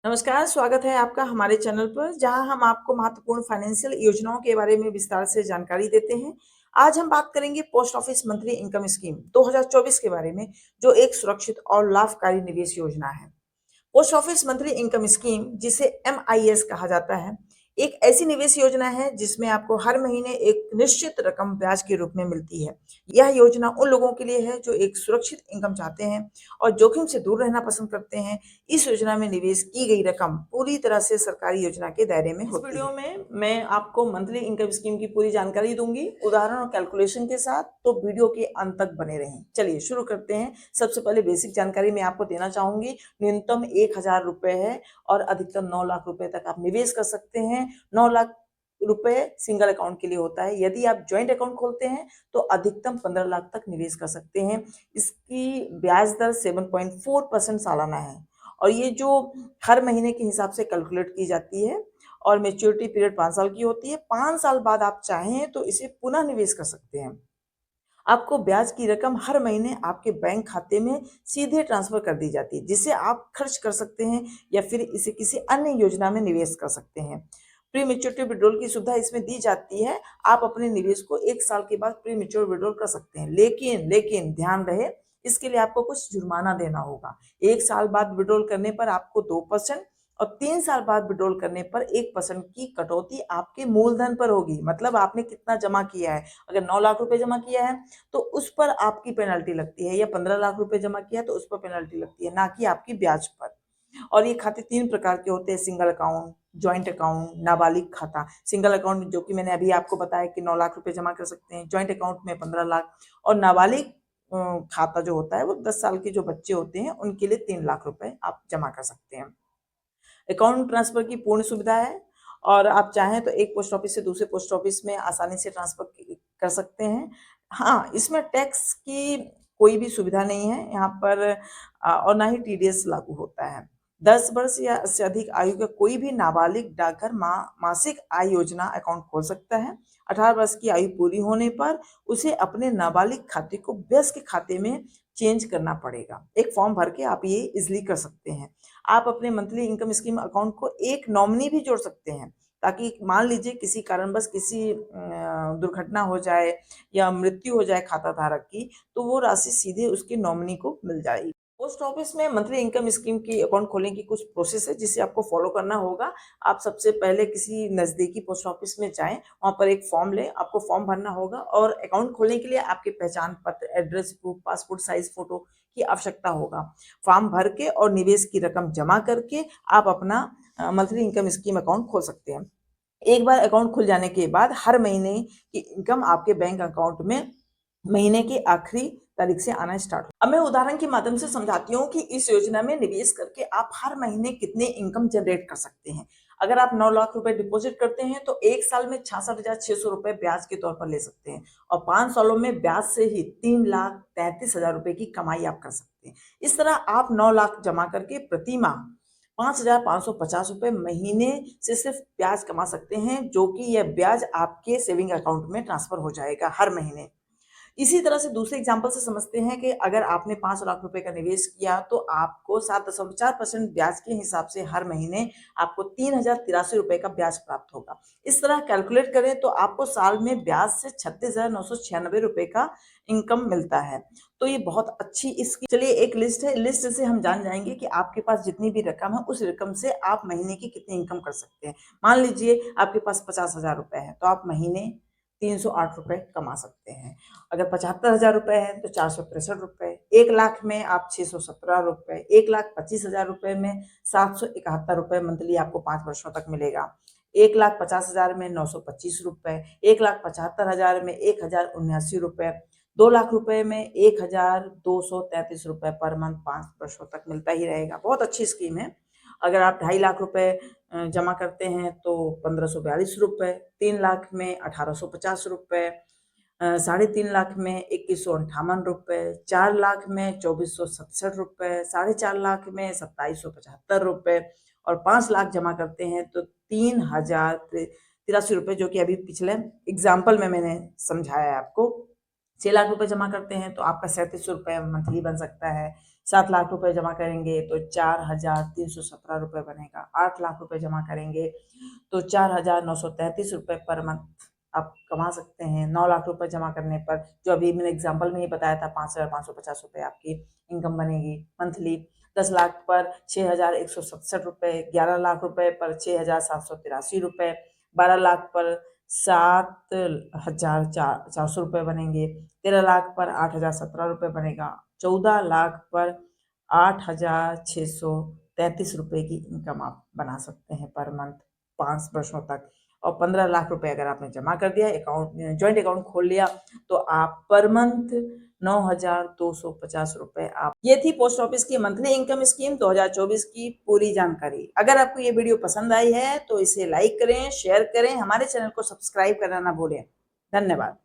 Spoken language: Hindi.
नमस्कार, स्वागत है आपका हमारे चैनल पर जहां हम आपको महत्वपूर्ण फाइनेंशियल योजनाओं के बारे में विस्तार से जानकारी देते हैं। आज हम बात करेंगे post office monthly income scheme 2024 के बारे में, जो एक सुरक्षित और लाभकारी निवेश योजना है। Post office monthly income scheme, जिसे एमआईएस कहा जाता है, एक ऐसी निवेश योजना है जिसमें आपको हर महीने एक निश्चित रकम ब्याज के रूप में मिलती है। यह योजना उन लोगों के लिए है जो एक सुरक्षित इनकम चाहते हैं और जोखिम से दूर रहना पसंद करते हैं। इस योजना में निवेश की गई रकम पूरी तरह से सरकारी योजना के दायरे में होती है। इस वीडियो में मैं आपको मंथली इनकम स्कीम की पूरी जानकारी दूंगी, उदाहरण और कैलकुलेशन के साथ, तो वीडियो के अंत तक बने रहें। चलिए शुरू करते हैं। सबसे पहले बेसिक जानकारी मैं आपको देना चाहूंगी। न्यूनतम 1,000 रुपए है और अधिकतम 9 लाख रुपए तक आप निवेश कर सकते हैं। 9 लाख रुपए सिंगल अकाउंट के लिए होता है। यदि आप ज्वाइंट अकाउंट खोलते हैं तो अधिकतम 15 लाख तक निवेश कर सकते हैं। इसकी ब्याज दर 7.4% सालाना है और ये जो हर महीने के हिसाब से कैलकुलेट की जाती है और मेच्योरिटी पीरियड 5 साल की होती है। 5 साल बाद आप चाहें तो इसे पुनः निवेश कर सकते हैं। आपको ब्याज की रकम हर महीने आपके बैंक खाते में सीधे ट्रांसफर कर दी जाती है, जिसे आप खर्च कर सकते हैं या फिर इसे किसी अन्य योजना में निवेश कर सकते हैं। प्री मेच्योरिटी विड्रॉल की सुविधा इसमें दी जाती है। आप अपने निवेश को 1 साल के बाद प्री मेच्योर विड्रॉल कर सकते हैं, लेकिन ध्यान रहे, इसके लिए आपको कुछ जुर्माना देना होगा। 1 साल बाद विड्रॉल करने पर आपको 2% और 3 साल बाद विड्रॉल करने पर 1% की कटौती आपके मूलधन पर होगी। मतलब आपने कितना जमा किया है, अगर 9 लाख रुपए जमा किया है तो उस पर आपकी पेनल्टी लगती है, या 15 लाख रुपए जमा किया तो उस पर पेनल्टी लगती है, ना कि आपकी ब्याज पर। और ये खाते 3 प्रकार के होते हैं: सिंगल अकाउंट, ज्वाइंट अकाउंट, नाबालिग खाता। सिंगल अकाउंट जो कि मैंने अभी आपको बताया कि 9 लाख रुपए जमा कर सकते हैं, ज्वाइंट अकाउंट में 15 लाख, और नाबालिग खाता जो होता है वो 10 साल के जो बच्चे होते हैं उनके लिए 3 लाख रुपए आप जमा कर सकते हैं। अकाउंट ट्रांसफर की पूर्ण सुविधा है और आप चाहें तो एक पोस्ट ऑफिस से दूसरे पोस्ट ऑफिस में आसानी से ट्रांसफर कर सकते हैं। हाँ, इसमें टैक्स की कोई भी सुविधा नहीं है यहाँ पर, और ना ही टीडीएस लागू होता है। 10 वर्ष या इससे अधिक आयु का कोई भी नाबालिग डाकघर मासिक आय योजना अकाउंट खोल सकता है। 18 वर्ष की आयु पूरी होने पर उसे अपने नाबालिग खाते को वयस्क खाते में चेंज करना पड़ेगा। एक फॉर्म भर के आप ये इजिली कर सकते हैं। आप अपने मंथली इनकम स्कीम अकाउंट को एक नॉमिनी भी जोड़ सकते हैं, ताकि मान लीजिए किसी कारणवश किसी दुर्घटना हो जाए या मृत्यु हो जाए खाता धारक की, तो वो राशि सीधे उसके नॉमिनी को मिल जाएगी। पोस्ट ऑफिस में मंथली इनकम स्कीम की अकाउंट खोलने की कुछ प्रोसेस है जिसे आपको फॉलो करना होगा। आप सबसे पहले किसी नजदीकी पोस्ट ऑफिस में जाएं, वहां पर एक फॉर्म लें, आपको फॉर्म भरना होगा और अकाउंट खोलने के लिए आपके पहचान पत्र, address proof, passport size photo की आवश्यकता होगा। फॉर्म भर के और निवेश की रकम जमा करके आप अपना मंथली इनकम स्कीम अकाउंट खोल सकते हैं। एक बार अकाउंट खुल जाने के बाद हर महीने की इनकम आपके बैंक अकाउंट में महीने की आखिरी तारीख से आना स्टार्ट हो। अब मैं उदाहरण के माध्यम से समझाती हूँ कि इस योजना में निवेश करके आप हर महीने कितने इनकम जनरेट कर सकते हैं। अगर आप 9 लाख रुपए डिपॉजिट करते हैं तो 1 साल में 66,600 रुपए ब्याज के तौर पर ले सकते हैं और 5 सालों में ब्याज से ही 3,33,000 रुपए की कमाई आप कर सकते हैं। इस तरह आप 9 लाख जमा करके प्रति माह 5,550 रुपए महीने से सिर्फ ब्याज कमा सकते हैं, जो कि यह ब्याज आपके सेविंग अकाउंट में ट्रांसफर हो जाएगा हर महीने। इसी तरह से दूसरे एग्जाम्पल से समझते हैं कि अगर आपने 5 लाख रुपए का निवेश किया तो आपको 7.4% ब्याज के हिसाब से हर महीने आपको 3,083 रुपए का ब्याज प्राप्त होगा। इस तरह कैलकुलेट करें तो आपको साल में ब्याज से 36,996 रुपए का इनकम मिलता है। तो ये बहुत अच्छी इसकी, चलिए एक लिस्ट है, लिस्ट से हम जान जाएंगे कि आपके पास जितनी भी रकम है उस रकम से आप महीने की कितनी इनकम कर सकते हैं। मान लीजिए आपके पास 50,000 रुपए है तो आप महीने 308 रुपए कमा सकते हैं। अगर 75,000 रुपए है तो 463 रुपए, 1 लाख में आप 617 रुपए, 1,25,000 रुपए में 771 रुपए मंथली आपको 5 वर्षों तक मिलेगा। 1,50,000 में 925 रुपए, 1,75,000 में 1,079 रुपए, 2 लाख रुपए में 1,233 रुपए पर मंथ 5 वर्षों तक मिलता ही रहेगा। बहुत अच्छी स्कीम है। अगर आप 2.5 लाख रुपए जमा करते हैं तो 1,542 रुपए, 3 लाख में 1,850 रुपए, 3.5 लाख में 2,158 रुपए, 4 लाख में 2,467 रुपए, 4.5 लाख में 2,775 रुपए और 5 लाख जमा करते हैं तो 3,083 रुपए, जो कि अभी पिछले एग्जाम्पल में मैंने समझाया है आपको। 6 लाख रुपए जमा करते हैं तो आपका 37 रुपए मंथली बन सकता है। 7 लाख रुपए जमा करेंगे तो 4,317 रुपए बनेगा। 8 लाख रुपए जमा करेंगे तो 4,933 रुपए पर मंथ आप कमा सकते हैं। 9 लाख रुपए जमा करने पर, जो अभी मैंने एग्जांपल में ही बताया था, 5,550 रुपए आपकी इनकम बनेगी मंथली। 10 लाख पर 6,167 रुपए, 11 लाख रुपए पर 6,783 रुपए, 12 लाख पर 7,400 रुपए बनेंगे, 13 लाख पर 8,017 रुपए बनेगा, 14 लाख पर 8,633 रुपए की इनकम आप बना सकते हैं पर मंथ 5 वर्षों तक। और 15 लाख रुपए अगर आपने जमा कर दिया, अकाउंट ज्वाइंट अकाउंट खोल लिया, तो आप पर मंथ 9,250 रुपए आप। ये थी पोस्ट ऑफिस की मंथली इनकम स्कीम 2024 की पूरी जानकारी। अगर आपको ये वीडियो पसंद आई है तो इसे लाइक करें, शेयर करें, हमारे चैनल को सब्सक्राइब करना ना भूलें। धन्यवाद।